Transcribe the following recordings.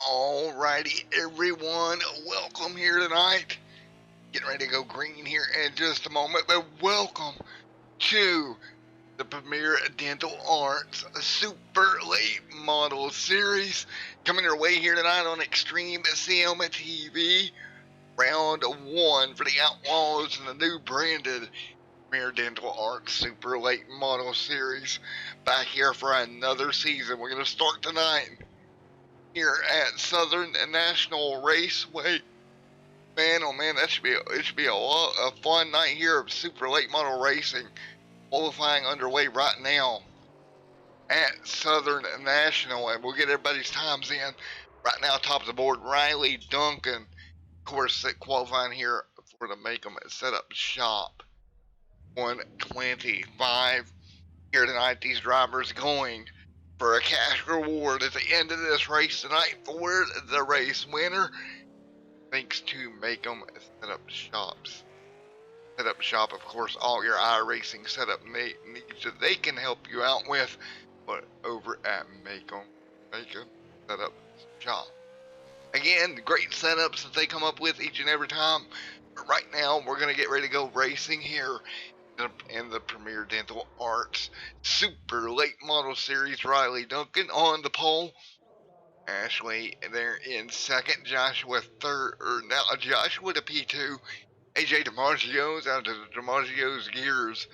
Alrighty, everyone, welcome here tonight. Getting ready to go green here in just a moment, but welcome to the Premier Dental Arts Super Late Model Series. Coming your way here tonight on Extreme Sim TV. Round 1 for the Outlaws and the new branded Premier Dental Arts Super Late Model Series. Back here for another season. We're going to start tonight here at Southern National Raceway. Man, oh man, it should be a fun night here of super late model racing. Qualifying underway right now at Southern National, and we'll get everybody's times in. Right now, top of the board, Riley Duncan, of course, qualifying here for the Macon Setup Shop 125. Here tonight, these drivers going for a cash reward at the end of this race tonight for the race winner. Thanks to Macon Setup Shops. Setup Shop, of course, all your iRacing setup needs that they can help you out with, but over at Macon Setup Shop. Again, great setups that they come up with each and every time. But right now, we're going to get ready to go racing here in the Premier Dental Arts Super Late Model Series. Riley Duncan on the pole. Ashley there in second. Joshua third, or now Joshua to P2. AJ DiMaggio's out of DiMaggio's gears.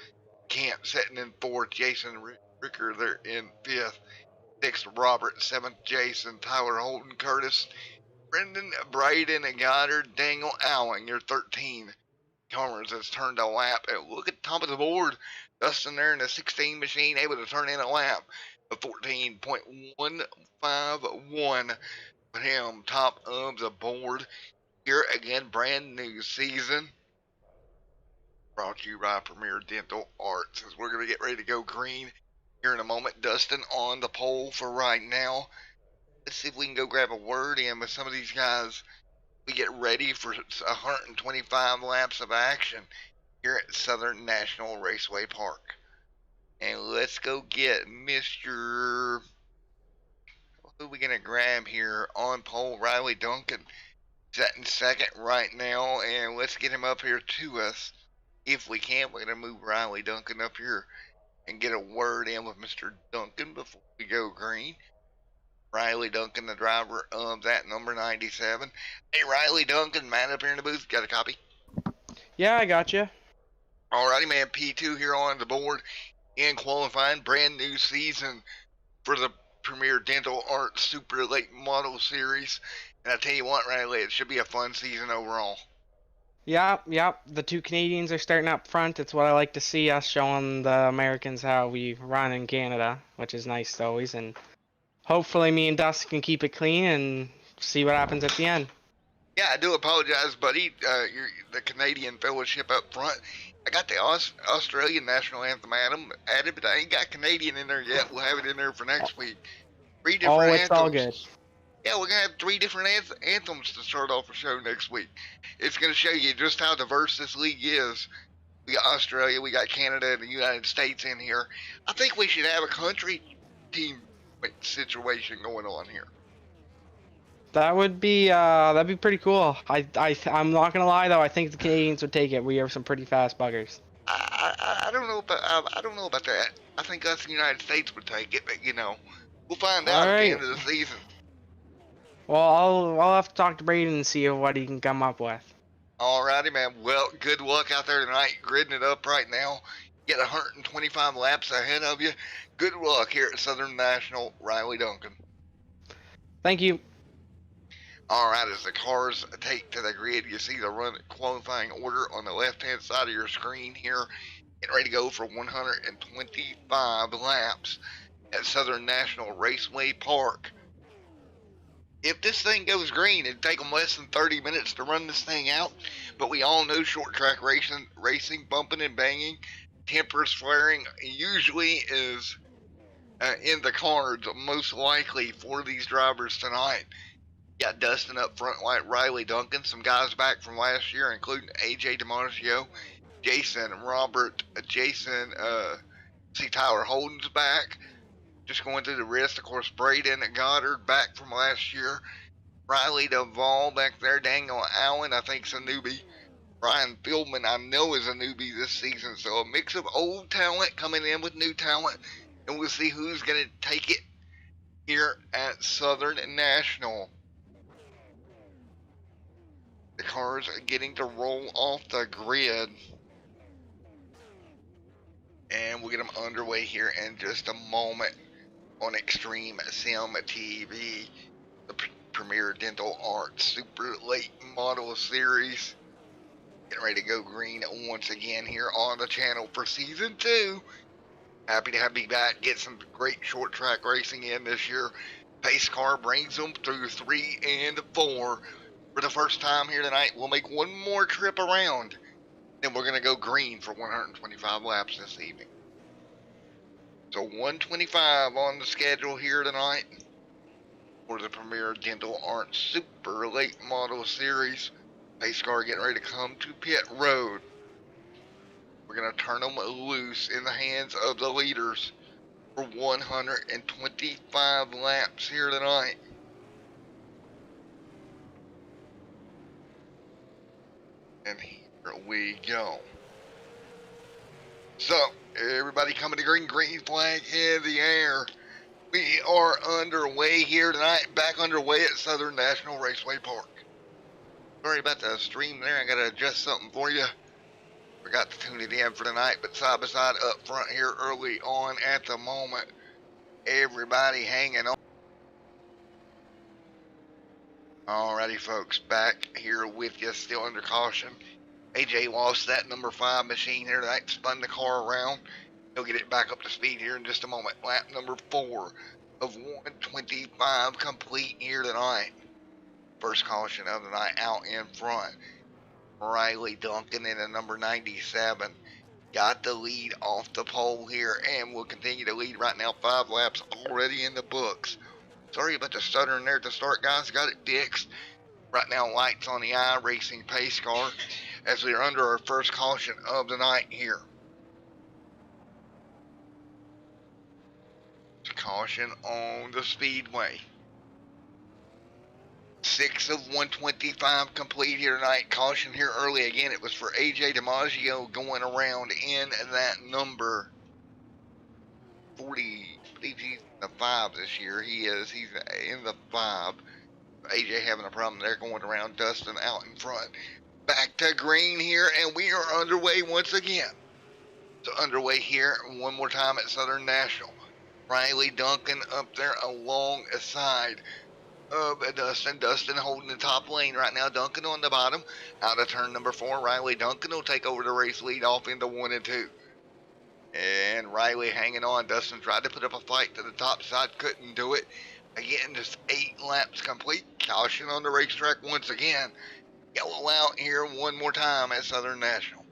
Camp setting in fourth. Jason Ricker there in fifth. Sixth, Robert. Seventh, Jason. Tyler Holden, Curtis. Brendan, Braden, Goddard, Daniel Allen, your 13. Comers has turned a lap. And look at the top of the board. Dustin there in the 16 machine, able to turn in a lap of 14.151. Put him top of the board. Here again, brand new season. Brought to you by Premier Dental Arts. As we're going to get ready to go green here in a moment. Dustin on the pole for right now. Let's see if we can go grab a word in with some of these guys. We get ready for 125 laps of action here at Southern National Raceway Park. And let's go get Mr. Who are we going to grab here on pole? Riley Duncan. Set in second right now. And let's get him up here to us. If we can, we're going to move Riley Duncan up here and get a word in with Mr. Duncan before we go green. Riley Duncan, the driver of that number 97. Hey, Riley Duncan, man up here in the booth. Got a copy? Yeah, I got you. Alrighty, man. P2 here on the board in qualifying. Brand new season for the Premier Dental Arts Super Late Model Series. And I tell you what, Riley, it should be a fun season overall. Yep. The two Canadians are starting up front. It's what I like to see, us showing the Americans how we run in Canada, which is nice always. And hopefully me and Dustin can keep it clean and see what happens at the end. Yeah, I do apologize, buddy. The Canadian fellowship up front. I got the Australian national anthem added, but I ain't got Canadian in there yet. We'll have it in there for next week. 3 different anthems. It's all good. Yeah, we're going to have 3 different anthems to start off the show next week. It's going to show you just how diverse this league is. We got Australia, we got Canada, and the United States in here. I think we should have a country team situation going on here. That would be that'd be pretty cool. I'm not gonna lie though. I think the Canadians would take it. We have some pretty fast buggers. I don't know about that. I think us in the United States would take it, but we'll find out at the end of the season. Well, I'll have to talk to Braden and see what he can come up with. Alrighty, man. Well, good luck out there tonight, gridding it up right now. Get 125 laps ahead of you. Good luck here at Southern National. Riley Duncan. Thank you. Alright, as the cars take to the grid, you see the run qualifying order on the left-hand side of your screen here. Getting ready to go for 125 laps at Southern National Raceway Park. If this thing goes green, it'd take them less than 30 minutes to run this thing out. But we all know short track racing, bumping and banging, tempers flaring usually is in the cards, most likely for these drivers tonight. Got Dustin up front, like Riley Duncan, some guys back from last year, including AJ DiMaggio, Jason, Robert, see Tyler Holden's back. Just going through the wrist, of course, Braden and Goddard back from last year. Riley Duvall back there. Daniel Allen, I think, is a newbie. Brian Fieldman, I know, is a newbie this season. So a mix of old talent coming in with new talent. And we'll see who's going to take it here at Southern National. The cars are getting to roll off the grid. And we'll get them underway here in just a moment on Extreme Sim TV, the Premier Dental Arts Super Late Model Series. Getting ready to go green once again here on the channel for Season 2. Happy to have you back. Get some great short track racing in this year. Pace car brings them through 3 and 4. For the first time here tonight, we'll make one more trip around. Then we're going to go green for 125 laps this evening. So 125 on the schedule here tonight for the Premier Dental Arts Super Late Model Series. Pace car getting ready to come to pit road. We're going to turn them loose in the hands of the leaders for 125 laps here tonight. And here we go. So, everybody coming to green flag in the air. We are underway here tonight, back underway at Southern National Raceway Park. Sorry about the stream there, I gotta adjust something for you. Forgot to tune it in for tonight, but side by side up front here early on at the moment. Everybody hanging on. Alrighty folks, back here with you, still under caution. AJ lost that number 5 machine here tonight, spun the car around. He'll get it back up to speed here in just a moment. Lap number 4 of 125 complete here tonight. First caution of the night out in front. Riley Duncan in the number 97. Got the lead off the pole here and will continue to lead right now. 5 laps already in the books. Sorry about the stuttering there at the start, guys. Got it fixed. Right now, lights on the eye, racing pace car as we are under our first caution of the night here. Caution on the speedway. 6 of 125 complete here tonight. Caution here early again. It was for AJ DiMaggio going around in that number 40. I believe he's in the 5 this year. He's in the 5. AJ having a problem there going around. Dustin out in front. Back to green here, and we are underway once again. So underway here one more time at Southern National. Riley Duncan up there alongside of Dustin. Dustin holding the top lane right now. Duncan on the bottom. Out of turn number 4. Riley Duncan will take over the race lead off into 1 and 2. And Riley hanging on. Dustin tried to put up a fight to the top side. Couldn't do it. Again, just 8 laps complete. Caution on the racetrack once again. Yellow out here one more time at Southern National.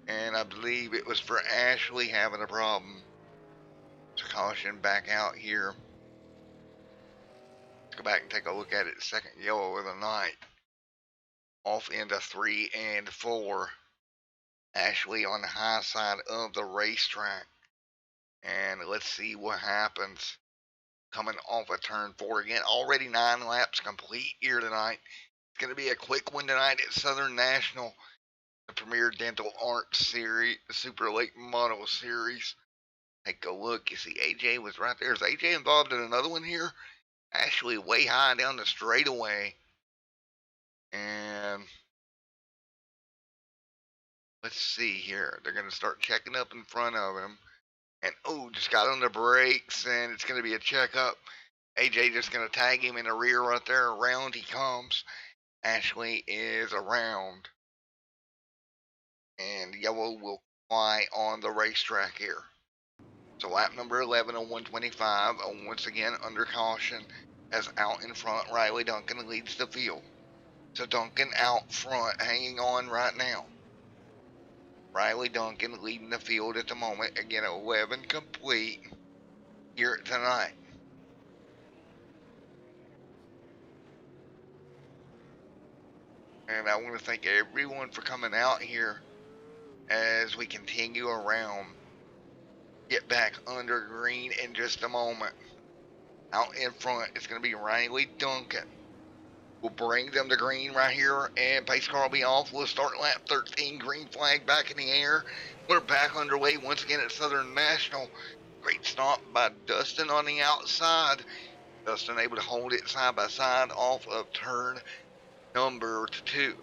And I believe it was for Ashley having a problem. So caution back out here. Let's go back and take a look at it. Second yellow of the night. Off into 3 and 4. Ashley on the high side of the racetrack. And let's see what happens. Coming off of turn 4 again. Already 9 laps complete here tonight. It's going to be a quick one tonight at Southern National. The Premier Dental Arts Series. The Super Late Model Series. Take a look. You see AJ was right there. Is AJ involved in another one here? Ashley way high down the straightaway. And let's see here. They're going to start checking up in front of him. And, oh, just got on the brakes, and it's going to be a checkup. AJ just going to tag him in the rear right there. Around he comes. Ashley is around. And yellow will fly on the racetrack here. So lap number 11 on 125, once again under caution, as out in front, Riley Duncan leads the field. So Duncan out front, hanging on right now. Riley Duncan leading the field at the moment. Again, 11 complete here tonight. And I want to thank everyone for coming out here as we continue around. Get back under green in just a moment. Out in front, it's going to be Riley Duncan. We'll bring them to green right here, and pace car will be off. We'll start lap 13, green flag back in the air. We're back underway once again at Southern National. Great stop by Dustin on the outside. Dustin able to hold it side by side off of turn number two,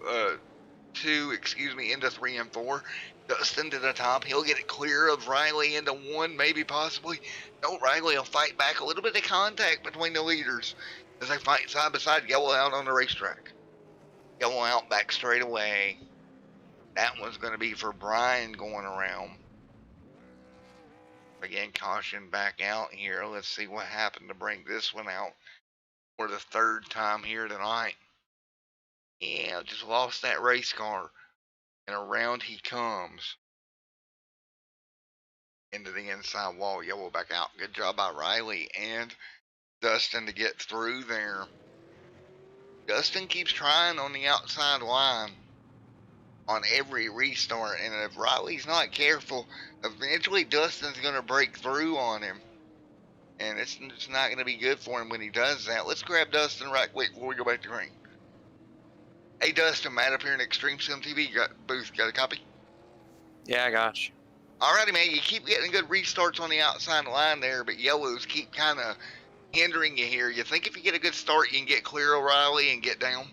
into 3 and 4. Dustin to the top. He'll get it clear of Riley into 1, maybe possibly. No, Riley will fight back. A little bit of contact between the leaders as they fight side by side. Yellow out on the racetrack. Yellow out back straight away. That one's going to be for Brian going around. Again, caution back out here. Let's see what happened to bring this one out for the 3rd time here tonight. Yeah, just lost that race car. And around he comes. Into the inside wall. Yellow back out. Good job by Riley and Dustin to get through there. Dustin keeps trying on the outside line on every restart, and if Riley's not careful, eventually Dustin's going to break through on him, and it's not going to be good for him when he does that. Let's grab Dustin right quick before we go back to green. Hey Dustin, Matt up here in Extreme Sim TV booth. Got a copy? Yeah, I got you. Alrighty, man. You keep getting good restarts on the outside line there, but yellows keep kind of hindering you here. You think if you get a good start, you can get clear O'Reilly and get down?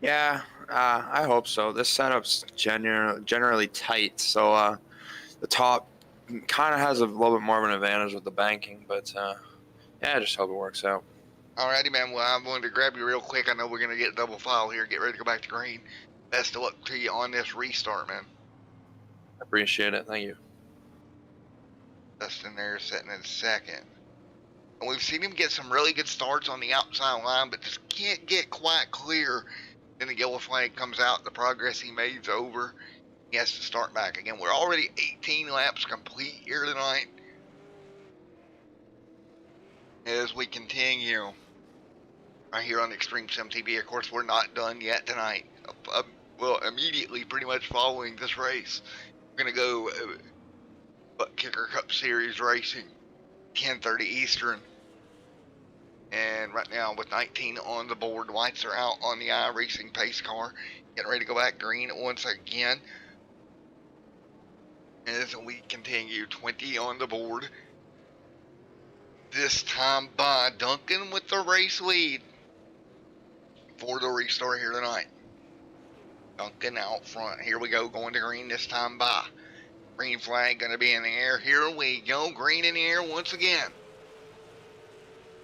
Yeah, I hope so. This setup's generally tight, so the top kind of has a little bit more of an advantage with the banking, but yeah, I just hope it works out. Alrighty, man. Well, I'm going to grab you real quick. I know we're going to get double file here. Get ready to go back to green. Best of luck to you on this restart, man. Appreciate it. Thank you. Dustin there sitting in 2nd. And we've seen him get some really good starts on the outside line, but just can't get quite clear. Then the yellow flag comes out. The progress he made's over. He has to start back again. We're already 18 laps complete here tonight. As we continue right here on Extreme Sim TV, of course, we're not done yet tonight. Well, immediately, pretty much following this race, we're going to go Butt Kicker Cup Series racing, 10:30 Eastern. And right now, with 19 on the board, lights are out on the iRacing pace car. Getting ready to go back green once again. As we continue, 20 on the board. This time by Duncan with the race lead for the restart here tonight. Duncan out front. Here we go, going to green this time by. Green flag going to be in the air. Here we go, green in the air once again.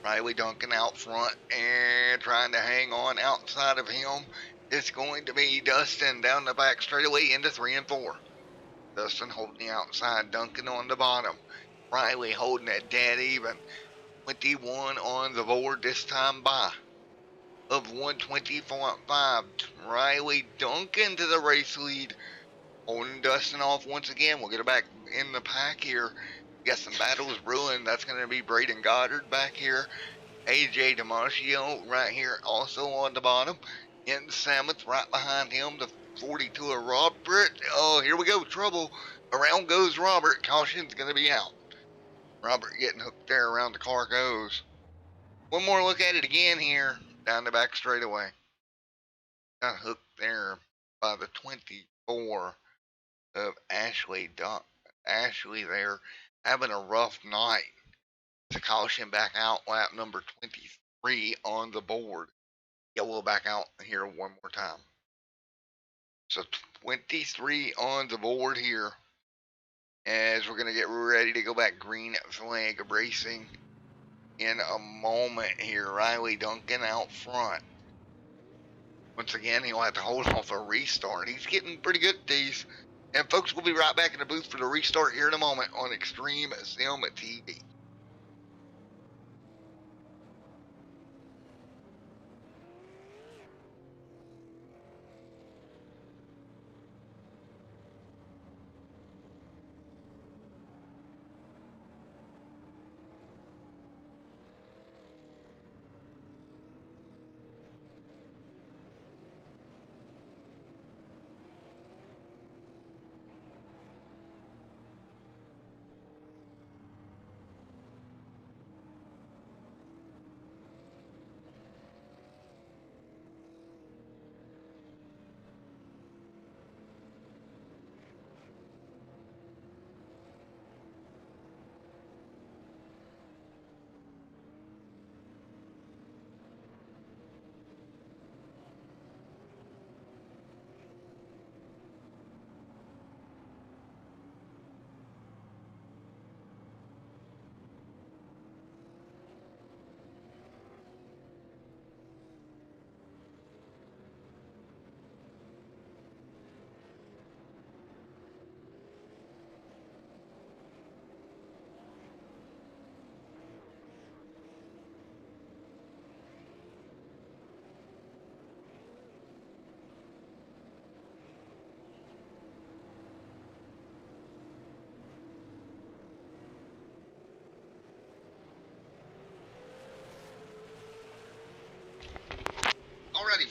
Riley Duncan out front and trying to hang on outside of him. It's going to be Dustin down the back straightaway into 3 and 4. Dustin holding the outside, Duncan on the bottom. Riley holding it dead even. 21 on the board this time by. Of 120.5. Riley Duncan to the race lead. Holding Dustin off once again. We'll get it back in the pack here. Got some battles brewing. That's going to be Braden Goddard back here. AJ DiMaggio right here also on the bottom. In 7th, right behind him, the 42 of Robert. Oh, here we go. Trouble. Around goes Robert. Caution's going to be out. Robert getting hooked there. Around the car goes. One more look at it again here. Down the back straightaway. Got hooked there by the 24 of Ashley. Ashley there having a rough night. To caution back out, lap number 23 on the board. Yellow back out here one more time. So 23 on the board here. As we're going to get ready to go back green flag racing in a moment here. Riley Duncan out front. Once again, he'll have to hold off a restart. He's getting pretty good at these. And folks, we'll be right back in the booth for the restart here in a moment on Extreme Sim TV.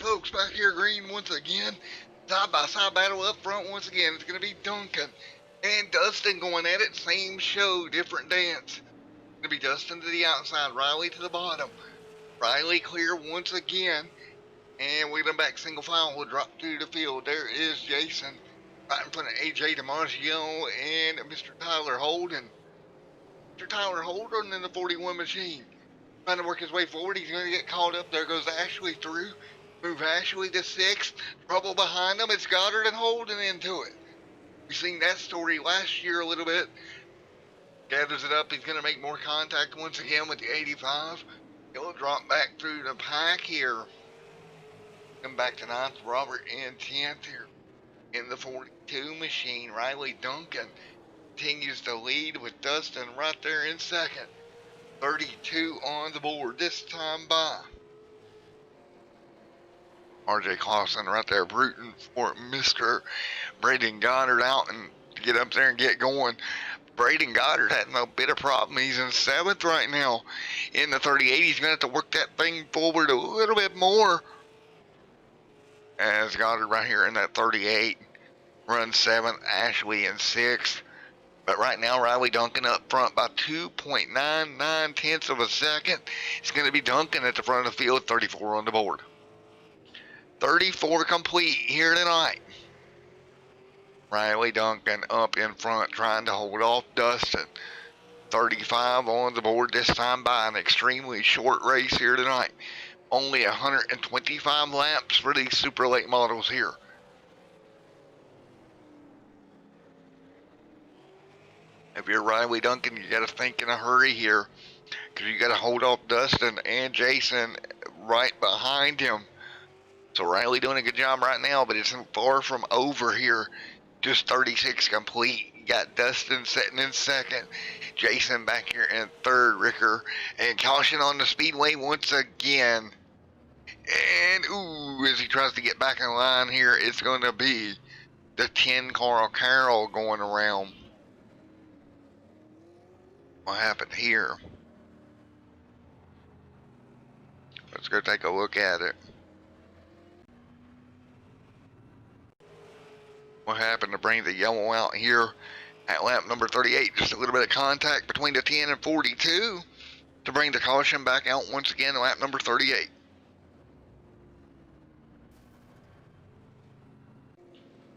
folks, back here green once again. Side by side battle up front once again. It's going to be Duncan and Dustin going at it. Same show, different dance. It's going to be Dustin to the outside, Riley to the bottom. Riley clear once again. And wheeling back single file will drop through the field. There is Jason right in front of AJ DiMaggio and Mr. Tyler Holden. Mr. Tyler Holden in the 41 machine. Trying to work his way forward. He's going to get caught up. There goes Ashley through. Move Ashley to 6th. Trouble behind him. It's Goddard and Holden into it. We've seen that story last year a little bit. Gathers it up. He's going to make more contact once again with the 85. He'll drop back through the pack here. Come back to 9th. Robert in 10th here. In the 42 machine, Riley Duncan continues to lead with Dustin right there in 2nd. 32 on the board this time by RJ Clausen right there rooting for Mr. Braden Goddard out and to get up there and get going. Braden Goddard had no bit of problem. He's in 7th right now. In the 38, he's going to have to work that thing forward a little bit more. As Goddard right here in that 38 runs 7th, Ashley in 6th. But right now, Riley Duncan up front by 2.99 tenths of a second. It's going to be Duncan at the front of the field, 34 on the board. 34 complete here tonight. Riley Duncan up in front trying to hold off Dustin. 35 on the board this time by an extremely short race here tonight. Only 125 laps for these super late models here. If you're Riley Duncan, you got to think in a hurry here because you got to hold off Dustin and Jason right behind him. So Riley doing a good job right now, but it's far from over here. Just 36 complete. You got Dustin sitting in 2nd. Jason back here in 3rd. Ricker and caution on the speedway once again. And ooh, as he tries to get back in line here, it's going to be the 10 Carl Carroll going around. What happened here? Let's go take a look at it. What happened to bring the yellow out here at lap number 38? Just a little bit of contact between the 10 and 42 to bring the caution back out once again at lap number 38.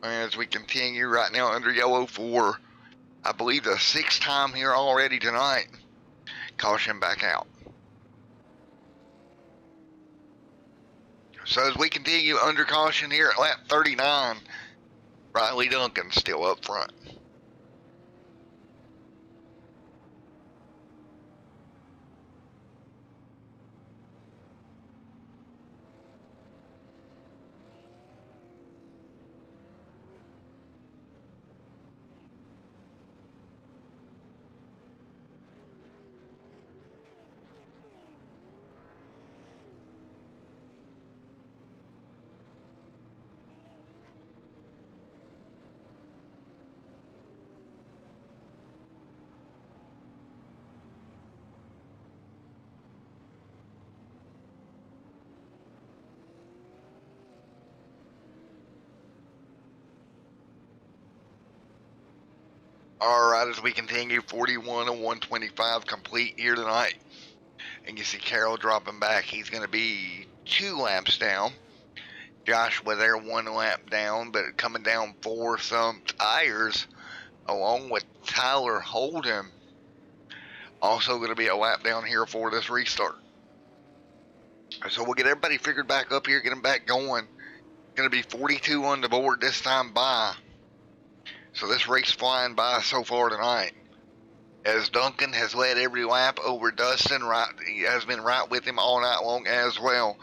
As we continue right now under yellow for, I believe, the 6th time here already tonight. Caution back out. So as we continue under caution here at lap 39, Riley Duncan still up front. Alright, as we continue, 41 and 125 complete here tonight. And you see Carroll dropping back. He's going to be 2 laps down. Joshua there 1 lap down, but coming down for some tires, along with Tyler Holden. Also going to be a lap down here for this restart. So we'll get everybody figured back up here, get them back going. Going to be 42 on the board this time by. So this race flying by so far tonight. As Duncan has led every lap over Dustin, he has been right with him all night long as well.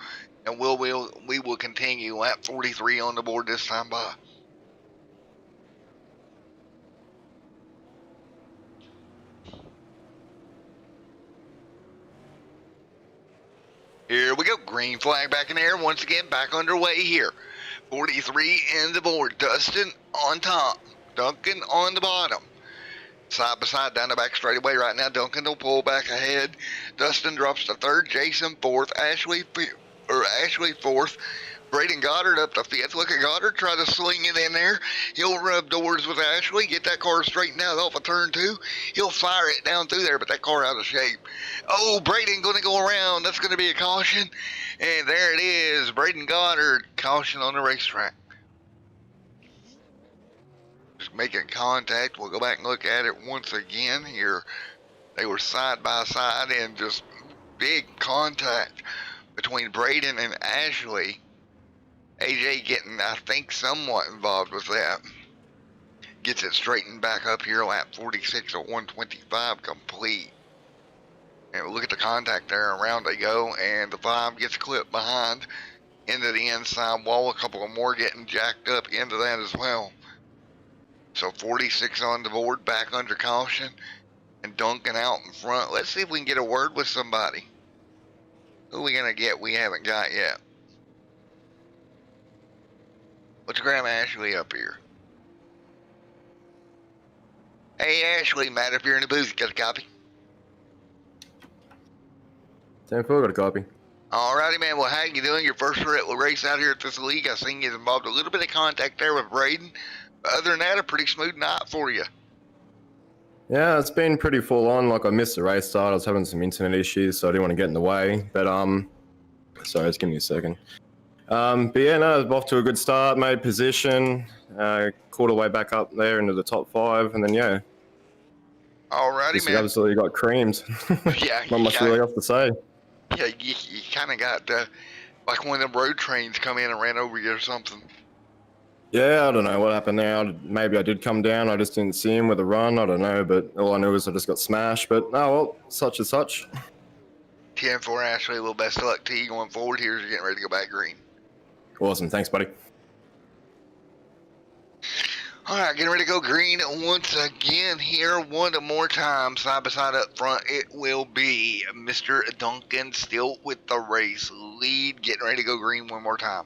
And we will continue lap 43 on the board this time by. Here we go. Green flag back in the air. Once again, back underway here. 43 in the board. Dustin on top. Duncan on the bottom. Side by side down the back straightaway right now. Duncan will pull back ahead. Dustin drops to 3rd. Jason 4th. Ashley 4th. Braden Goddard up the fifth. Look at Goddard try to swing it in there. He'll rub doors with Ashley, get that car straightened out off of turn 2. He'll fire it down through there, but that car out of shape. Oh, Braden going to go around. That's going to be a caution. And there it is. Braden Goddard, caution on the racetrack. Just making contact. We'll go back and look at it once again here. They were side by side and just big contact between Braden and Ashley. AJ getting, I think, somewhat involved with that. Gets it straightened back up here, lap 46 at 125 complete. And look at the contact there, around they go, and the 5 gets clipped behind into the inside wall. A couple of more getting jacked up into that as well. So 46 on the board, back under caution, and Duncan out in front. Let's see if we can get a word with somebody. Who are we going to get we haven't got yet? Let's grab Ashley up here. Hey Ashley, Matt up here in the booth. Got a copy? 10-4, got a copy. Alrighty, man. Well, how you doing? Your first race out here at this league. I seen you involved a little bit of contact there with Braden. But other than that, a pretty smooth night for you. Yeah, it's been pretty full on. Like, I missed the race start. I was having some internet issues, so I didn't want to get in the way. But, sorry, just give me a second. But yeah, no, off to a good start, made position, caught away back up there into the top 5, and then, yeah. Alrighty, just man. absolutely got creamed. Yeah. Not much really else to say. Yeah, you kind of got, like one of them road trains come in and ran over you or something. Yeah, I don't know what happened there. Maybe I did come down. I just didn't see him with a run. I don't know, but all I knew is I just got smashed. But, oh, well, such and such. 10-4, Ashley. A little best of luck to you going forward here as you're getting ready to go back green. Awesome. Thanks, buddy. All right, getting ready to go green once again here. One more time, side by side up front. It will be Mr. Duncan still with the race lead. Getting ready to go green one more time.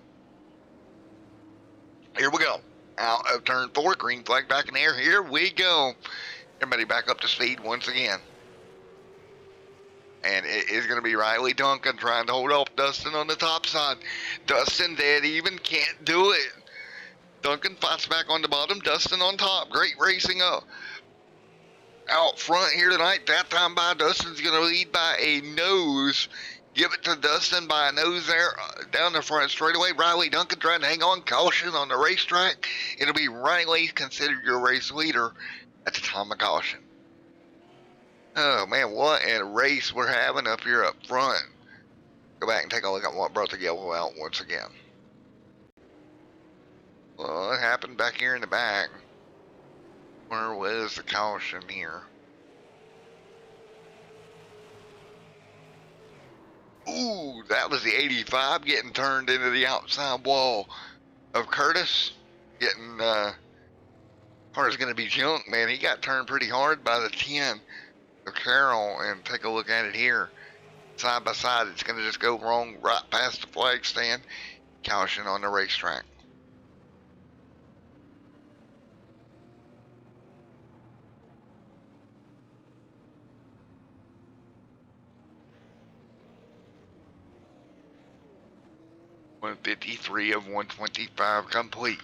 Here we go. Out of turn 4, green flag back in the air. Here we go. Everybody back up to speed once again. And it is going to be Riley Duncan trying to hold off Dustin on the top side. Dustin dead even, can't do it. Duncan fights back on the bottom, Dustin on top. Great racing up. Out front here tonight, that time by Dustin's going to lead by a nose. Give it to Dustin by a nose there down the front straightaway. Riley Duncan trying to hang on, caution on the racetrack. It'll be Riley considered your race leader at the time of caution. Oh man, what a race we're having up here up front. Go back and take a look at what brought the yellow out once again. Well, it happened back here in the back. Where was the caution here? Ooh, that was the 85 getting turned into the outside wall of Curtis. Getting, car's going to be junk, man. He got turned pretty hard by the 10 of Carroll, and take a look at it here. Side by side, it's going to just go wrong right past the flag stand. Caution on the racetrack. .153 of 125 complete.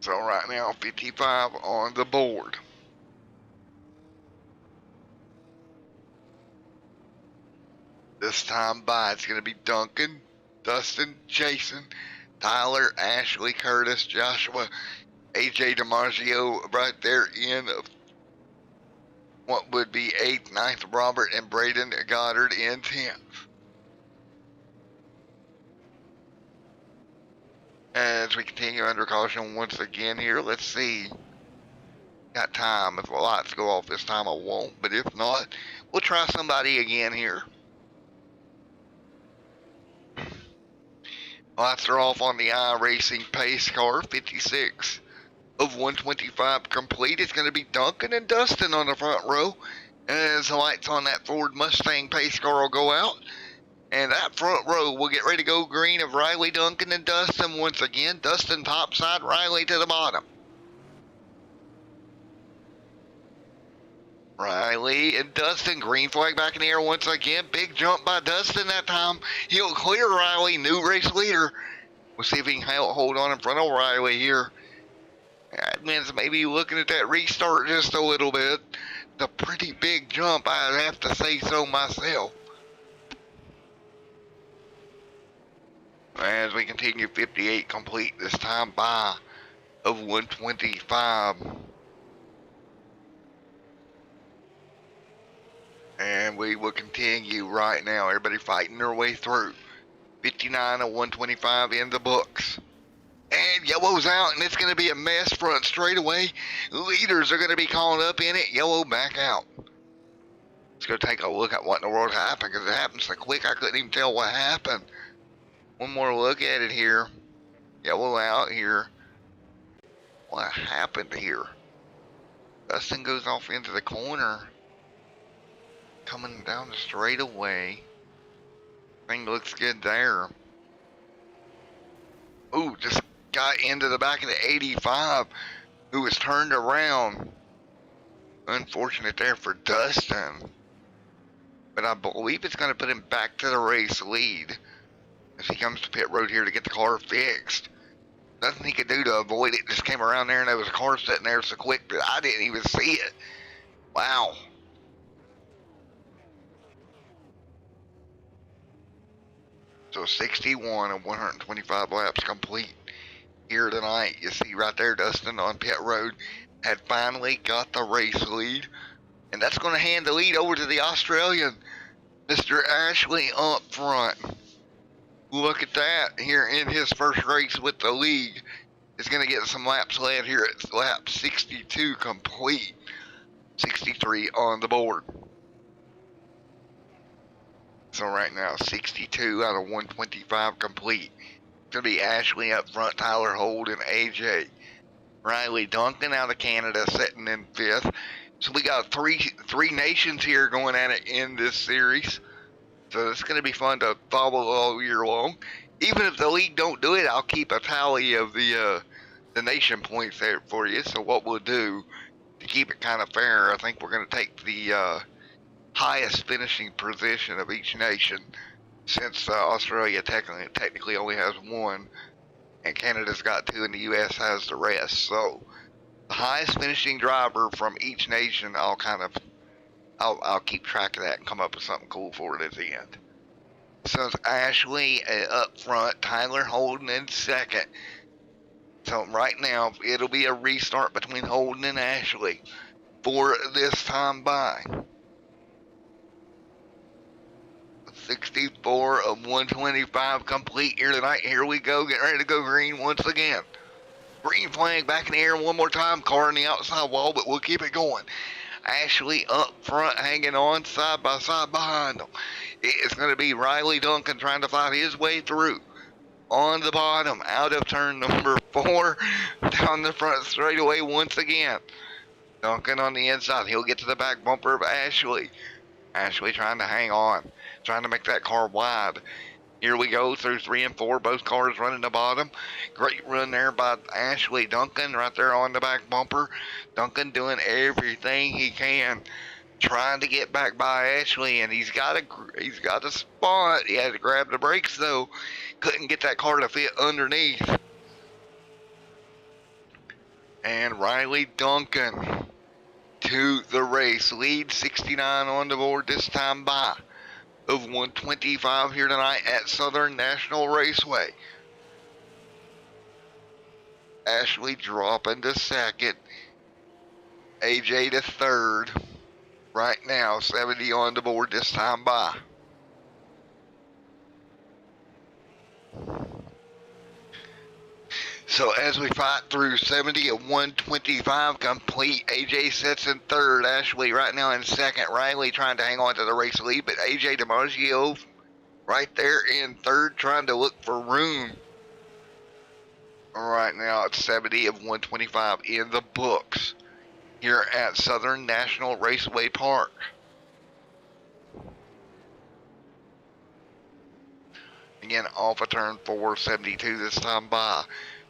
So right now, 55 on the board. This time by, it's going to be Duncan, Dustin, Jason, Tyler, Ashley, Curtis, Joshua, AJ DiMaggio right there in what would be 8th, 9th, Robert, and Braden Goddard in 10th. As we continue under caution once again here, let's see. Got time. If the lights go off this time, I won't. But if not, we'll try somebody again here. Lights are off on the iRacing pace car. 56 of 125 complete. It's going to be Duncan and Dustin on the front row. As the lights on that Ford Mustang pace car will go out. And that front row will get ready to go green of Riley, Duncan, and Dustin once again. Dustin topside, Riley to the bottom. Riley and Dustin, green flag back in the air once again. Big jump by Dustin that time. He'll clear Riley, new race leader. We'll see if he can hold on in front of Riley here. Admin's maybe looking at that restart just a little bit. It's a pretty big jump, I'd have to say so myself. As we continue, 58 complete this time by of 125. And we will continue right now. Everybody fighting their way through. 59 of 125 in the books. And yellow's out, and it's going to be a mess front straightaway. Leaders are going to be calling up in it. Yellow back out. Let's go take a look at what in the world happened, because it happened so quick I couldn't even tell what happened. One more look at it here. Yellow out here. What happened here? Dustin goes off into the corner. Coming down the straightaway. Thing looks good there. Ooh, just got into the back of the 85, who was turned around. Unfortunate there for Dustin. But I believe it's going to put him back to the race lead as he comes to pit road here to get the car fixed. Nothing he could do to avoid it. Just came around there and there was a car sitting there so quick that I didn't even see it. Wow. So 61 of 125 laps complete here tonight. You see right there, Dustin on pit road had finally got the race lead. And that's going to hand the lead over to the Australian, Mr. Ashley up front. Look at that here in his first race with the league. Is going to get some laps led here at lap 62 complete. 63 on the board. So right now, 62 out of 125 complete. It's going to be Ashley up front, Tyler Holden, AJ. Riley Duncan out of Canada sitting in 5th. So we got three nations here going at it in this series. So it's going to be fun to follow all year long. Even if the league don't do it, I'll keep a tally of the nation points there for you. So what we'll do to keep it kind of fair, I think we're going to take the highest finishing position of each nation, since Australia technically only has 1 and Canada's got 2 and the US has the rest. So the highest finishing driver from each nation, I'll keep track of that and come up with something cool for it at the end. So it's Ashley up front, Tyler Holden in 2nd. So right now it'll be a restart between Holden and Ashley for this time by. 64 of 125 complete here tonight. Here we go, getting ready to go green once again. Green flag back in the air one more time. Car on the outside wall, but we'll keep it going. Ashley up front, hanging on side by side behind them. It's going to be Riley Duncan trying to fight his way through. On the bottom, out of turn number 4, down the front straightaway once again. Duncan on the inside. He'll get to the back bumper of Ashley. Ashley trying to hang on, trying to make that car wide. Here we go through 3 and 4, both cars running the bottom. Great run there by Ashley Duncan right there on the back bumper. Duncan doing everything he can, trying to get back by Ashley, and he's got a spot. He had to grab the brakes though. Couldn't get that car to fit underneath. And Riley Duncan to the race. Lead 69 on the board this time by of 125 here tonight at Southern National Raceway. Ashley dropping to 2nd. AJ to 3rd. Right now, 70 on the board this time by. So as we fight through 70 of 125 complete, AJ sits in 3rd. Ashley right now in 2nd. Riley trying to hang on to the race lead, but AJ DiMaggio right there in 3rd, trying to look for room. Right now it's 70 of 125 in the books here at Southern National Raceway Park. Again, off of turn 472 this time by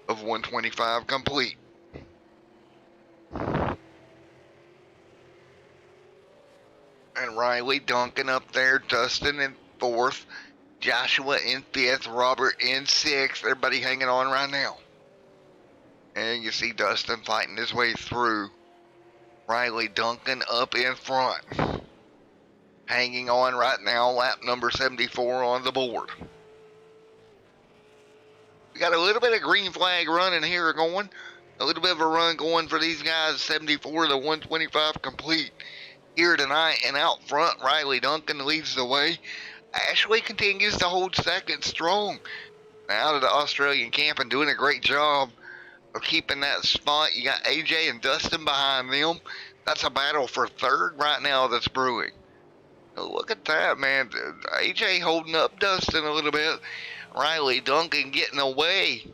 of 125 complete. And Riley Duncan up there, Dustin in 4th, Joshua in 5th, Robert in 6th. Everybody hanging on right now. And you see Dustin fighting his way through. Riley Duncan up in front. Hanging on right now, lap number 74 on the board. We got a little bit of green flag running here going. A little bit of a run going for these guys, 74 to 125 complete here tonight. And out front, Riley Duncan leads the way. Ashley continues to hold second strong. Out of the Australian camp and doing a great job of keeping that spot. You got AJ and Dustin behind them. That's a battle for third right now that's brewing. Look at that, man. AJ holding up Dustin a little bit. Riley Duncan getting away.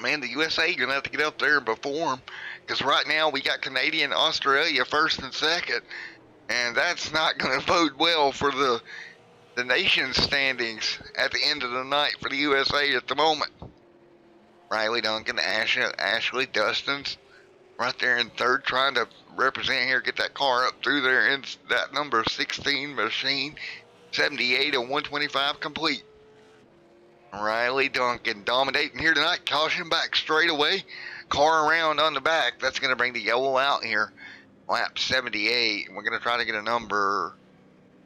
Man, the USA going to have to get up there and perform. Because right now we got Canadian, Australia first and second. And that's not going to bode well for the nation standings at the end of the night for the USA at the moment. Riley Duncan, Ashley, Dustin's right there in third, trying to represent here, get that car up through there in that number 16 machine. 78 and 125 complete. Riley Duncan dominating here tonight. Caution back straight away. Car around on the back. That's going to bring the yellow out here. Lap 78. We're going to try to get a number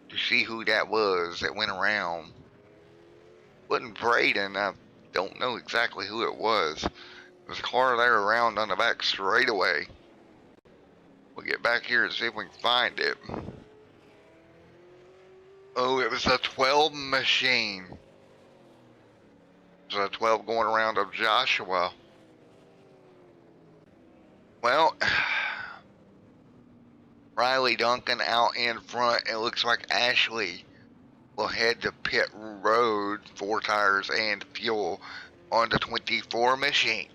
to see who that was that went around. Wasn't Braden. I don't know exactly who it was. There's a car there around on the back straight away. We'll get back here and see if we can find it. Oh, it was a 12 machine. It was a 12 going around of Joshua. Well, Riley Duncan out in front. It looks like Ashley will head to pit road, 4 tires and fuel on the 24 machine.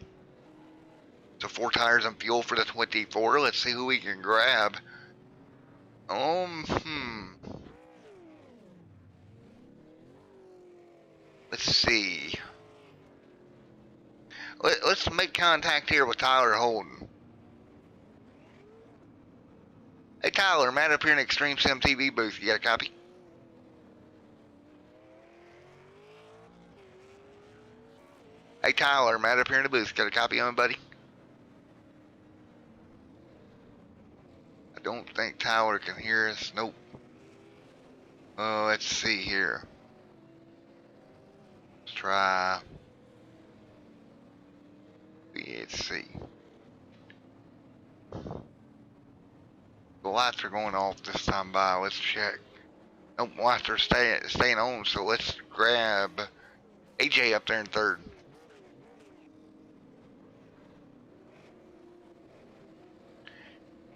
So 4 tires and fuel for the 24. Let's see who we can grab. Let's see. Let's make contact here with Tyler Holden. Hey Tyler, Matt up here in Extreme Sim TV booth. You got a copy? Hey Tyler, Matt up here in the booth. Got a copy on it, buddy? I don't think Tyler can hear us. Nope. Let's see here. Let's try. Let's see. The lights are going off this time by. Let's check. Nope, lights are staying on, so let's grab AJ up there in third.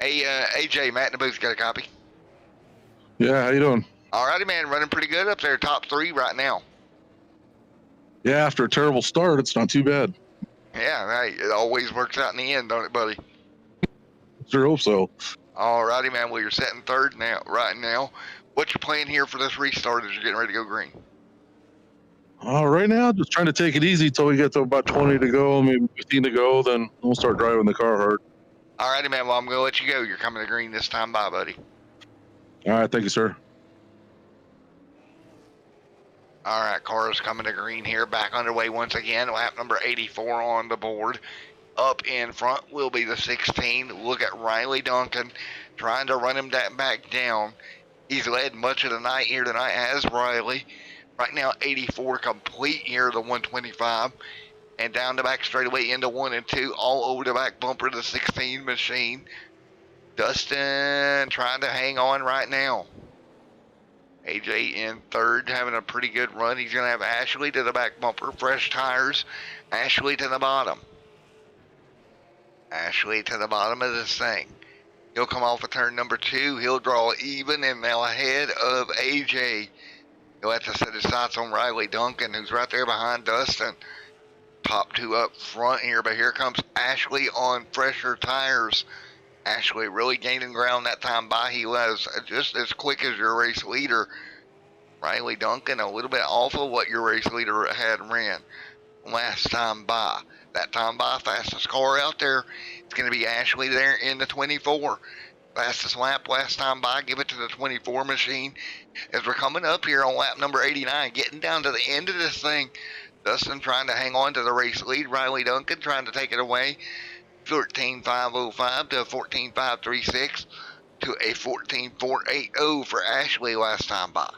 Hey, AJ, Matt in the booth, got a copy? Yeah, how you doing? Alrighty, man, running pretty good up there, top 3 right now. Yeah, after a terrible start, it's not too bad. Yeah, hey, it always works out in the end, don't it, buddy? Sure hope so. Alrighty, man, well, you're sitting third now, right now. What's your plan here for this restart as you're getting ready to go green? Right now, just trying to take it easy till we get to about 20 to go, maybe 15 to go, then we'll start driving the car hard. Alrighty, man, well, I'm going to let you go. You're coming to green this time. Bye, buddy. All right, thank you, sir. Alright, car is coming to green here. Back underway once again. Lap number 84 on the board. Up in front will be the 16. Look at Riley Duncan trying to run him back down. He's led much of the night here tonight as Riley. Right now, 84 complete here, the 125. And down the back straightaway into 1 and 2. All over the back bumper of the 16 machine. Dustin trying to hang on right now. AJ in third, having a pretty good run. He's going to have Ashley to the back bumper. Fresh tires. Ashley to the bottom. Ashley to the bottom of this thing. He'll come off of turn number 2. He'll draw even and now ahead of AJ. He'll have to set his sights on Riley Duncan, who's right there behind Dustin. Top 2 up front here, but here comes Ashley on fresher tires. Ashley really gaining ground that time by. He was just as quick as your race leader. Riley Duncan a little bit off of what your race leader had ran last time by. That time by, fastest car out there, it's going to be Ashley there in the 24. Fastest lap last time by, give it to the 24 machine. As we're coming up here on lap number 89, getting down to the end of this thing, Dustin trying to hang on to the race lead. Riley Duncan trying to take it away. 14.505 to a 14.536 to a 14.480 for Ashley last time by.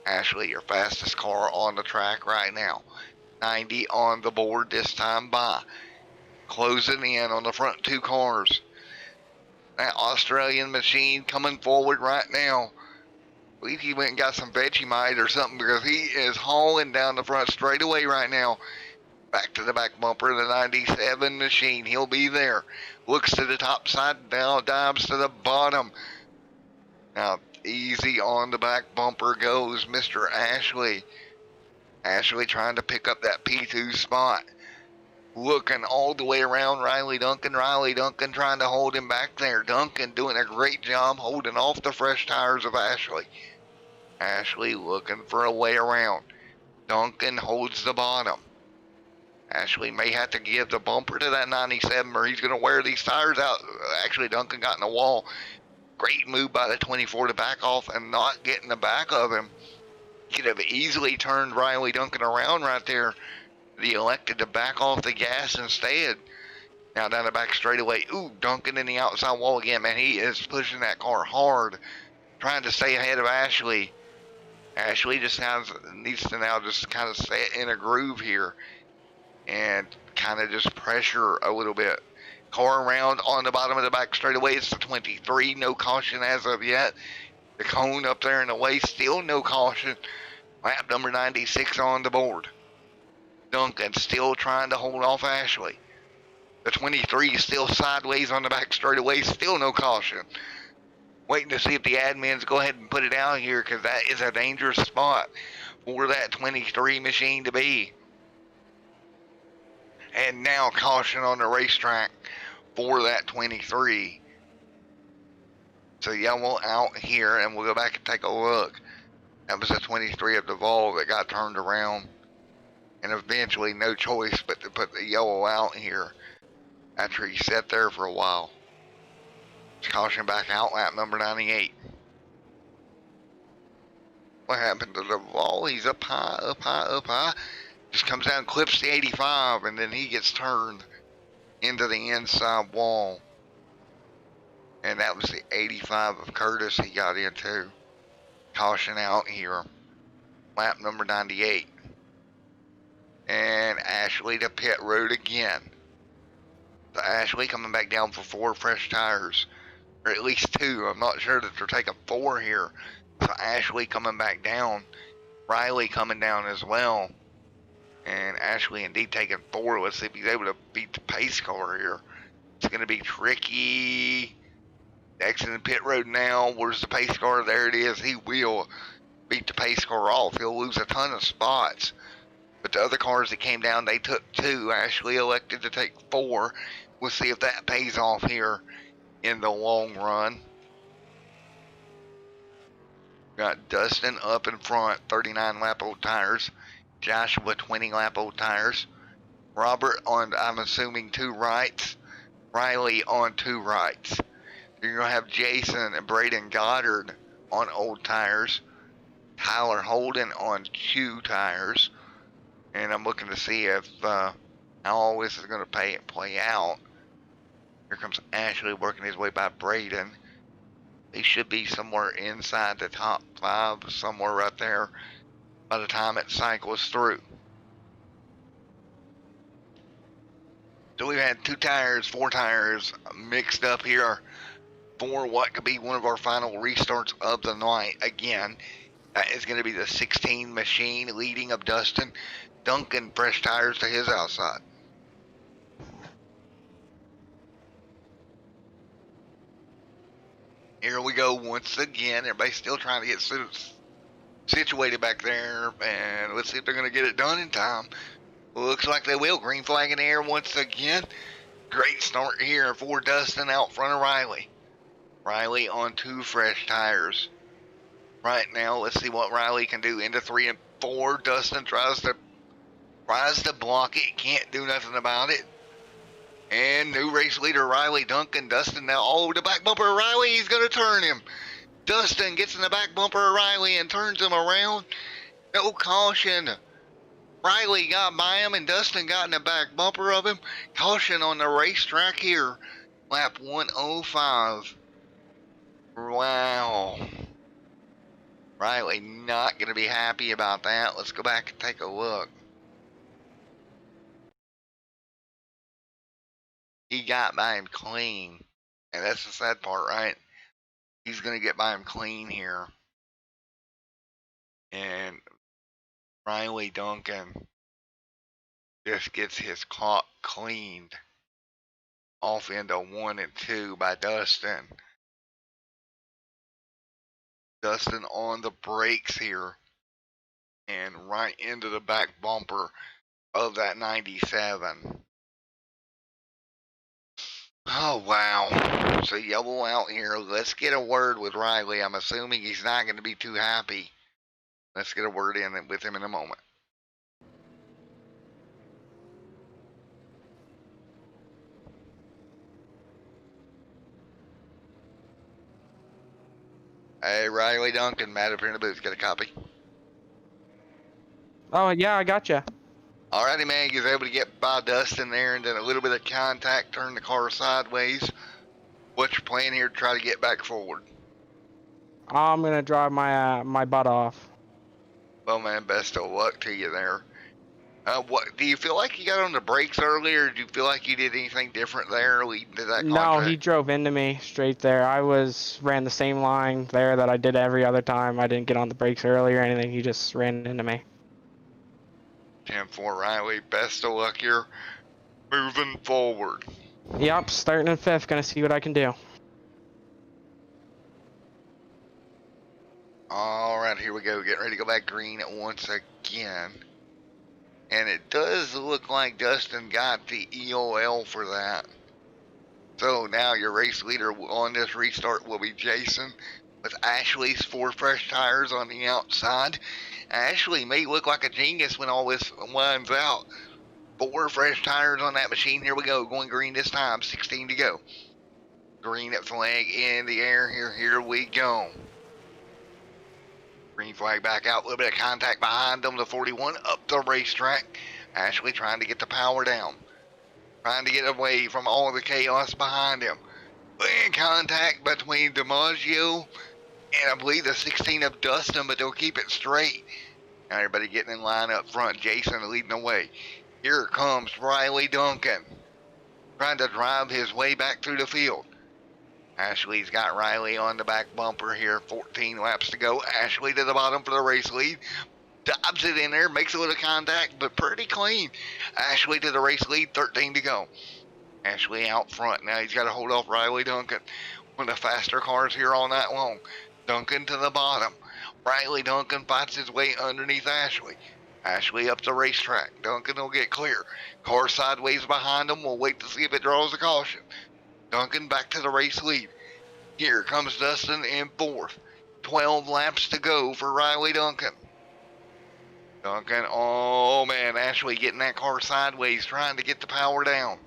Ashley, your fastest car on the track right now. 90 on the board this time by. Closing in on the front two cars. That Australian machine coming forward right now. At least he went and got some Vegemite or something, because he is hauling down the front straightaway right now. Back to the back bumper, the 97 machine. He'll be there. Looks to the top side, now dives to the bottom. Now, easy on the back bumper goes Mr. Ashley. Ashley trying to pick up that P2 spot. Looking all the way around Riley Duncan. Riley Duncan trying to hold him back there. Duncan doing a great job holding off the fresh tires of Ashley. Ashley looking for a way around. Duncan holds the bottom. Ashley may have to give the bumper to that 97 or he's going to wear these tires out. Actually, Duncan got in the wall. Great move by the 24 to back off and not get in the back of him. Could have easily turned Riley Duncan around right there. He elected to back off the gas instead. Now down the back straightaway. Ooh, Duncan in the outside wall again. Man, he is pushing that car hard. Trying to stay ahead of Ashley. Ashley just needs to now just kind of stay in a groove here. And kind of just pressure a little bit. Car around on the bottom of the back straightaway. It's the 23. No caution as of yet. The cone up there in the way. Still no caution. Lap number 96 on the board. Duncan still trying to hold off Ashley. The 23 is still sideways on the back straightaway. Still no caution. Waiting to see if the admins go ahead and put it out here, because that is a dangerous spot for that 23 machine to be. And now caution on the racetrack for that 23. So yellow out here, and we'll go back and take a look. That was the 23 of Duval that got turned around. And eventually no choice but to put the yellow out here after he sat there for a while. Caution back out, lap number 98. What happened to Duval? He's up high, up high, up high. Just comes down, clips the 85, and then he gets turned into the inside wall. And that was the 85 of Curtis he got into. Caution out here. Lap number 98. And Ashley to pit road again. So Ashley coming back down for 4 fresh tires. Or at least 2. I'm not sure that they're taking 4 here. So Ashley coming back down. Riley coming down as well. And Ashley indeed taking 4. Let's see if he's able to beat the pace car here. It's going to be tricky. Exiting pit road now. Where's the pace car? There it is. He will beat the pace car off. He'll lose a ton of spots. But the other cars that came down, they took 2. Ashley elected to take 4. We'll see if that pays off here in the long run. Got Dustin up in front, 39 lap old tires. Joshua 20 lap old tires. Robert on, I'm assuming, 2 rights. Riley on 2 rights. You're going to have Jason and Braden Goddard on old tires. Tyler Holden on 2 tires. And I'm looking to see if how all this is going to play out. Here comes Ashley working his way by Braden. He should be somewhere inside the top 5, somewhere right there by the time it cycles through. So we've had 2 tires, 4 tires mixed up here for what could be one of our final restarts of the night. Again, that is going to be the 16 machine leading up Dustin. Duncan fresh tires to his outside. Here we go once again. Everybody's still trying to get situated back there, and let's see if they're going to get it done in time. Looks like they will. Green flag in the air once again. Great start here for Dustin out front of Riley. Riley on 2 fresh tires. right now. Let's see what Riley can do. Into 3 and 4. Dustin tries to block it. Can't do nothing about it. And new race leader Riley Duncan. Dustin now. Oh, the back bumper of Riley. He's going to turn him. Dustin gets in the back bumper of Riley and turns him around. No caution. Riley got by him and Dustin got in the back bumper of him. Caution on the racetrack here. Lap 105. Wow. Riley not going to be happy about that. Let's go back and take a look. He got by him clean. And that's the sad part, right? He's going to get by him clean here. And Riley Duncan just gets his clock cleaned off into 1 and 2 by Dustin. Dustin on the brakes here. And right into the back bumper of that 97. Oh, wow. So yellow out here. Let's get a word with Riley. I'm assuming he's not going to be too happy. Let's get a word in with him in a moment. Hey, Riley Duncan, Matt up here in the booth. Get a copy. Oh, yeah, I gotcha. Alrighty, man. He was able to get by Dustin there and then a little bit of contact, turn the car sideways. What's your plan here to try to get back forward? I'm gonna drive my my butt off. Well, man, best of luck to you there. What do you feel like you got on the brakes earlier? Or do you feel like you did anything different there leading to that No, contact? he drove into me straight there. I ran the same line there that I did every other time. I didn't get on the brakes early or anything. He just ran into me. 10-4 Riley, best of luck here moving forward. Yep, starting in 5th. Gonna see what I can do. Alright, here we go. Getting ready to go back green once again. And it does look like Dustin got the EOL for that. So now your race leader on this restart will be Jason with Ashley's 4 fresh tires on the outside. Ashley may look like a genius when all this winds out. 4 fresh tires on that machine. Here we go. Going green this time. 16 to go. Green flag in the air here. Here we go. Green flag back out. A little bit of contact behind them. The 41 up the racetrack. Ashley trying to get the power down. Trying to get away from all the chaos behind him. In contact between DiMaggio and I believe the 16 of Dustin, but they'll keep it straight. Now everybody getting in line up front. Jason leading the way. Here comes Riley Duncan. Trying to drive his way back through the field. Ashley's got Riley on the back bumper here. 14 laps to go. Ashley to the bottom for the race lead. Dives it in there. Makes a little contact, but pretty clean. Ashley to the race lead. 13 to go. Ashley out front. Now he's got to hold off Riley Duncan. One of the faster cars here all night long. Duncan to the bottom. Riley Duncan fights his way underneath Ashley. Ashley up the racetrack. Duncan will get clear. Car sideways behind him. We'll wait to see if it draws a caution. Duncan back to the race lead. Here comes Dustin in 4th. 12 laps to go for Riley Duncan. Duncan, oh man, Ashley getting that car sideways, trying to get the power down.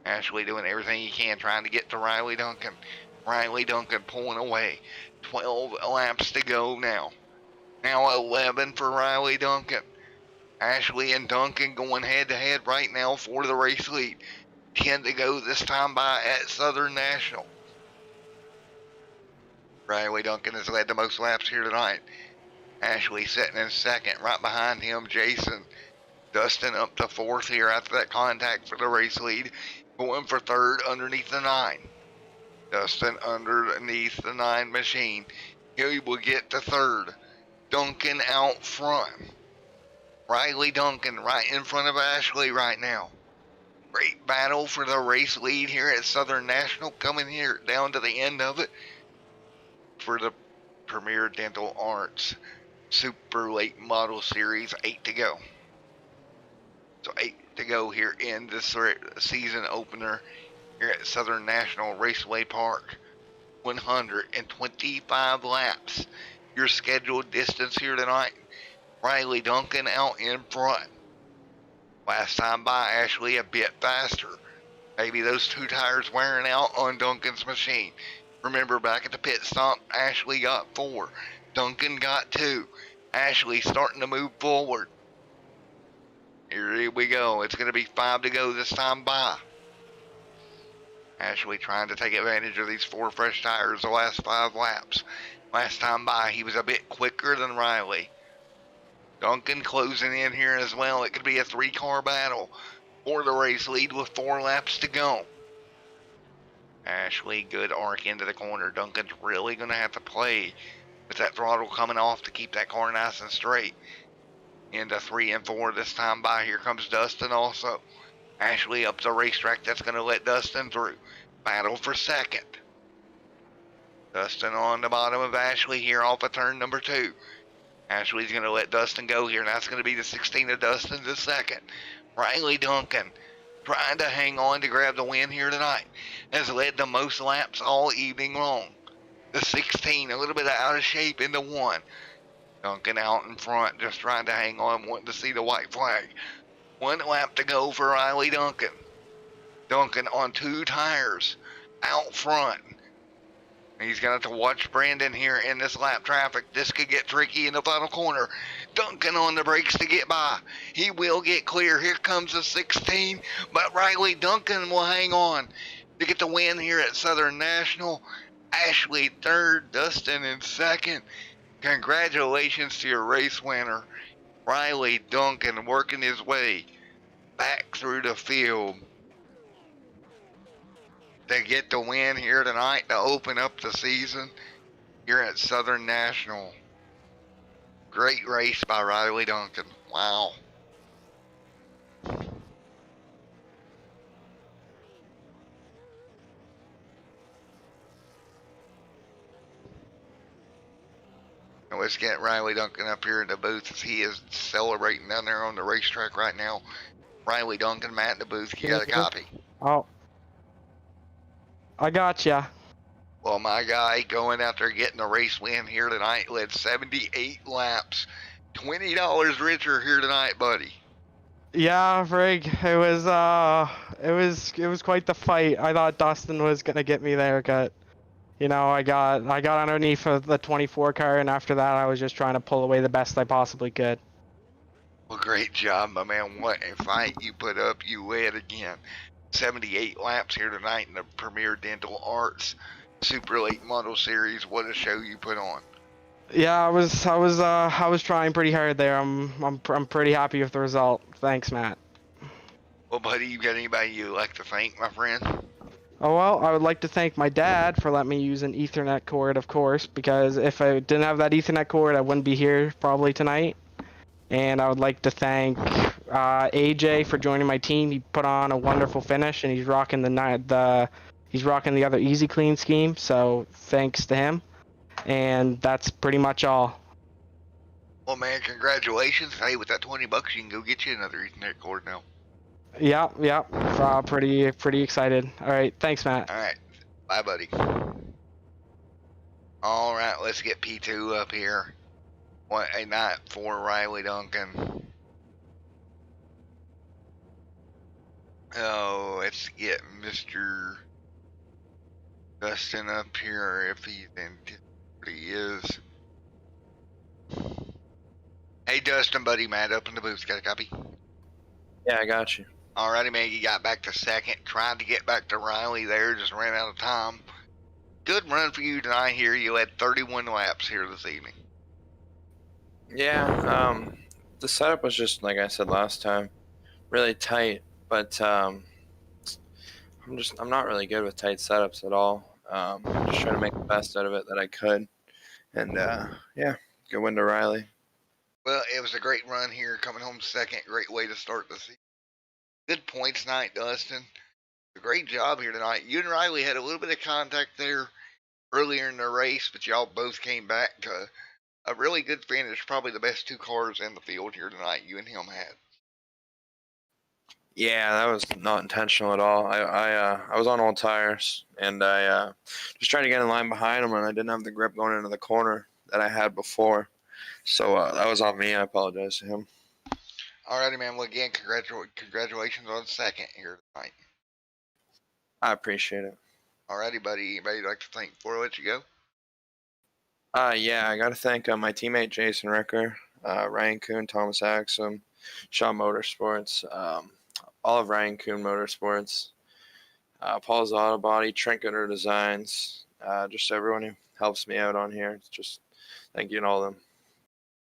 Ashley doing everything he can, trying to get to Riley Duncan. Riley Duncan pulling away. 12 laps to go now. Now 11 for Riley Duncan. Ashley and Duncan going head to head right now for the race lead. 10 to go this time by at Southern National. Riley Duncan has led the most laps here tonight. Ashley sitting in 2nd. Right behind him, Jason. Dustin up to 4th here after that contact for the race lead. Going for 3rd underneath the 9. Dustin underneath the 9 machine. He will get to 3rd. Duncan out front. Riley Duncan right in front of Ashley right now. Great battle for the race lead here at Southern National. Coming here down to the end of it for the Premier Dental Arts Super Late Model Series. 8 to go. So 8 to go here in this season opener here at Southern National Raceway Park. 125 laps. your scheduled distance here tonight. Riley Duncan out in front. Last time by, Ashley a bit faster. Maybe those 2 tires wearing out on Duncan's machine. Remember, back at the pit stop, Ashley got 4. Duncan got 2. Ashley starting to move forward. Here we go. It's going to be 5 to go this time by. Ashley trying to take advantage of these 4 fresh tires the last 5 laps. Last time by, he was a bit quicker than Riley. Duncan closing in here as well. It could be a 3-car battle for the race lead with 4 laps to go. Ashley, good arc into the corner. Duncan's really going to have to play with that throttle coming off to keep that car nice and straight. Into 3 and 4 this time by. Here comes Dustin also. Ashley up the racetrack. That's going to let Dustin through. Battle for second. Dustin on the bottom of Ashley here off of turn number 2. Ashley's going to let Dustin go here. And that's going to be the 16 of Dustin the second. Riley Duncan trying to hang on to grab the win here tonight. Has led the most laps all evening long. The 16 a little bit out of shape in the 1. Duncan out in front just trying to hang on, wanting to see the white flag. 1 lap to go for Riley Duncan. Duncan on 2 tires out front. He's going to have to watch Brandon here in this lap traffic. This could get tricky in the final corner. Duncan on the brakes to get by. He will get clear. Here comes the 16, but Riley Duncan will hang on to get the win here at Southern National. Ashley third, Dustin in second. Congratulations to your race winner, Riley Duncan, working his way back through the field to get the win here tonight to open up the season here at Southern National. Great race by Riley Duncan. Wow. Now let's get Riley Duncan up here in the booth as he is celebrating down there on the racetrack right now. Riley Duncan, Matt in the booth, you got a copy? Oh. I gotcha. Well, my guy going out there getting a race win here tonight, led 78 laps. $20 richer here tonight, buddy. Yeah, Frig, it was quite the fight. I thought Dustin was gonna get me there, but you know, I got underneath of the 24 car, and after that I was just trying to pull away the best I possibly could. Well, great job, my man. What a fight you put up. You led again. 78 laps here tonight in the Premier Dental Arts Super Late Model Series. What a show you put on. Yeah, I was trying pretty hard there. I'm pretty happy with the result. Thanks, Matt. Well, buddy, you got anybody you'd like to thank, my friend? Oh well, I would like to thank my dad for letting me use an Ethernet cord, of course, because if I didn't have that Ethernet cord, I wouldn't be here probably tonight. And I would like to thank AJ for joining my team. He put on a wonderful finish, and he's rocking the other Easy Clean scheme. So thanks to him. And that's pretty much all. Well, man, congratulations. Hey, with that $20, you can go get you another Ethernet cord now. Yeah. Pretty excited. All right, thanks, Matt. All right. Bye, buddy. All right, let's get P2 up here. What a night for Riley Duncan. Oh, let's get Mr. Dustin up here if he's in. He is. Hey, Dustin, buddy, Matt up in the booth. Got a copy? Yeah, I got you. Alrighty, man, you got back to second. Tried to get back to Riley there, just ran out of time. Good run for you tonight here. You had 31 laps here this evening. Yeah, the setup was just, like I said last time, really tight, but I'm not really good with tight setups at all. Just trying to make the best out of it that I could. And, yeah, good win to Riley. Well, it was a great run here, coming home second. Great way to start the season. Good points tonight, Dustin. A great job here tonight. You and Riley had a little bit of contact there earlier in the race, but y'all both came back to a really good finish. Probably the best 2 cars in the field here tonight, you and him had. Yeah, that was not intentional at all. I was on old tires, and I just tried to get in line behind him, and I didn't have the grip going into the corner. that I had before. So that was on me. I apologize to him. Alrighty, man. Well, again, congratulations on second here tonight. I appreciate it. Alrighty, buddy. Anybody you'd like to thank before I let you go? Yeah, I got to thank my teammate Jason Ricker, Ryan Kuhn, Thomas Axum, Shaw Motorsports, all of Ryan Kuhn Motorsports, Paul's Auto Body, Trent Gooder Designs, just everyone who helps me out on here. Just thank you to all of them.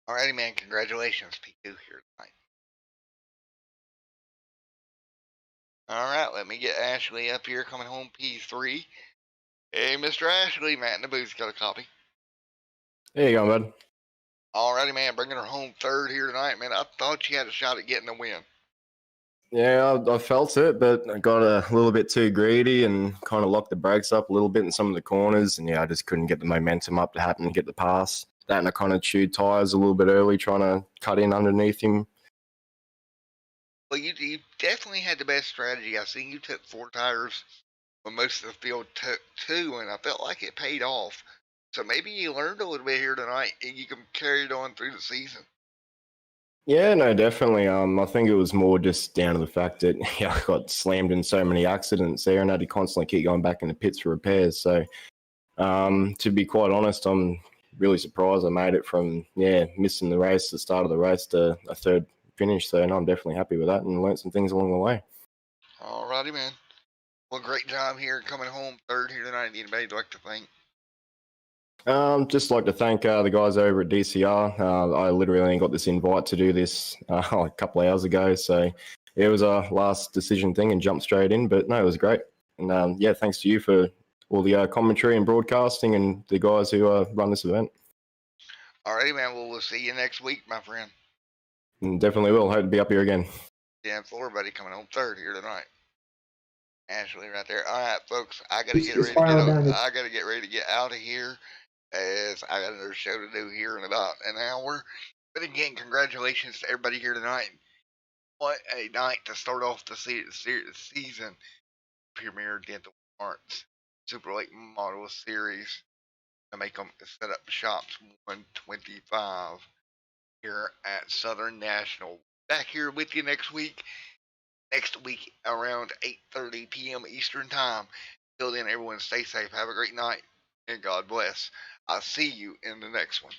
Alrighty, man. Congratulations, P2 here tonight. Alright, let me get Ashley up here coming home P3. Hey, Mr. Ashley, Matt in the booth's got a copy. There you go, bud. Alrighty, man. Bringing her home third here tonight, man. I thought she had a shot at getting the win. Yeah, I felt it, but I got a little bit too greedy and kind of locked the brakes up a little bit in some of the corners. And yeah, I just couldn't get the momentum up to happen to get the pass. That and I kind of chewed tires a little bit early, trying to cut in underneath him. Well, you definitely had the best strategy. I seen you took 4 tires when most of the field took 2, and I felt like it paid off. So maybe you learned a little bit here tonight, and you can carry it on through the season. Yeah, no, definitely. I think it was more just down to the fact that yeah, I got slammed in so many accidents there and had to constantly keep going back in the pits for repairs. So, to be quite honest, I'm really surprised I made it from missing the race, the start of the race, to a third finish. So, no, I'm definitely happy with that and learned some things along the way. Alrighty, man. Well, great job here coming home third here tonight. Anybody you'd like to thank? Just like to thank the guys over at DCR. I literally only got this invite to do this a couple of hours ago, so it was a last decision thing and jumped straight in. But no, it was great, and thanks to you for all the commentary and broadcasting, and the guys who run this event. Alrighty, man. Well, we'll see you next week, my friend. And definitely will. Hope to be up here again. Dan Floor, buddy, coming home third here tonight. Ashley, right there. All right, folks. I gotta get ready to get. I gotta get ready to get out of here, as I got another show to do here in about an hour. But again, congratulations to everybody here tonight. What a night to start off the season. Premier Dental Arts Super Late Model Series to make them set up shops 125 here at Southern National. Back here with you next week. Next week around 8:30 p.m. Eastern Time. Till then, everyone stay safe. Have a great night. And God bless. I'll see you in the next one.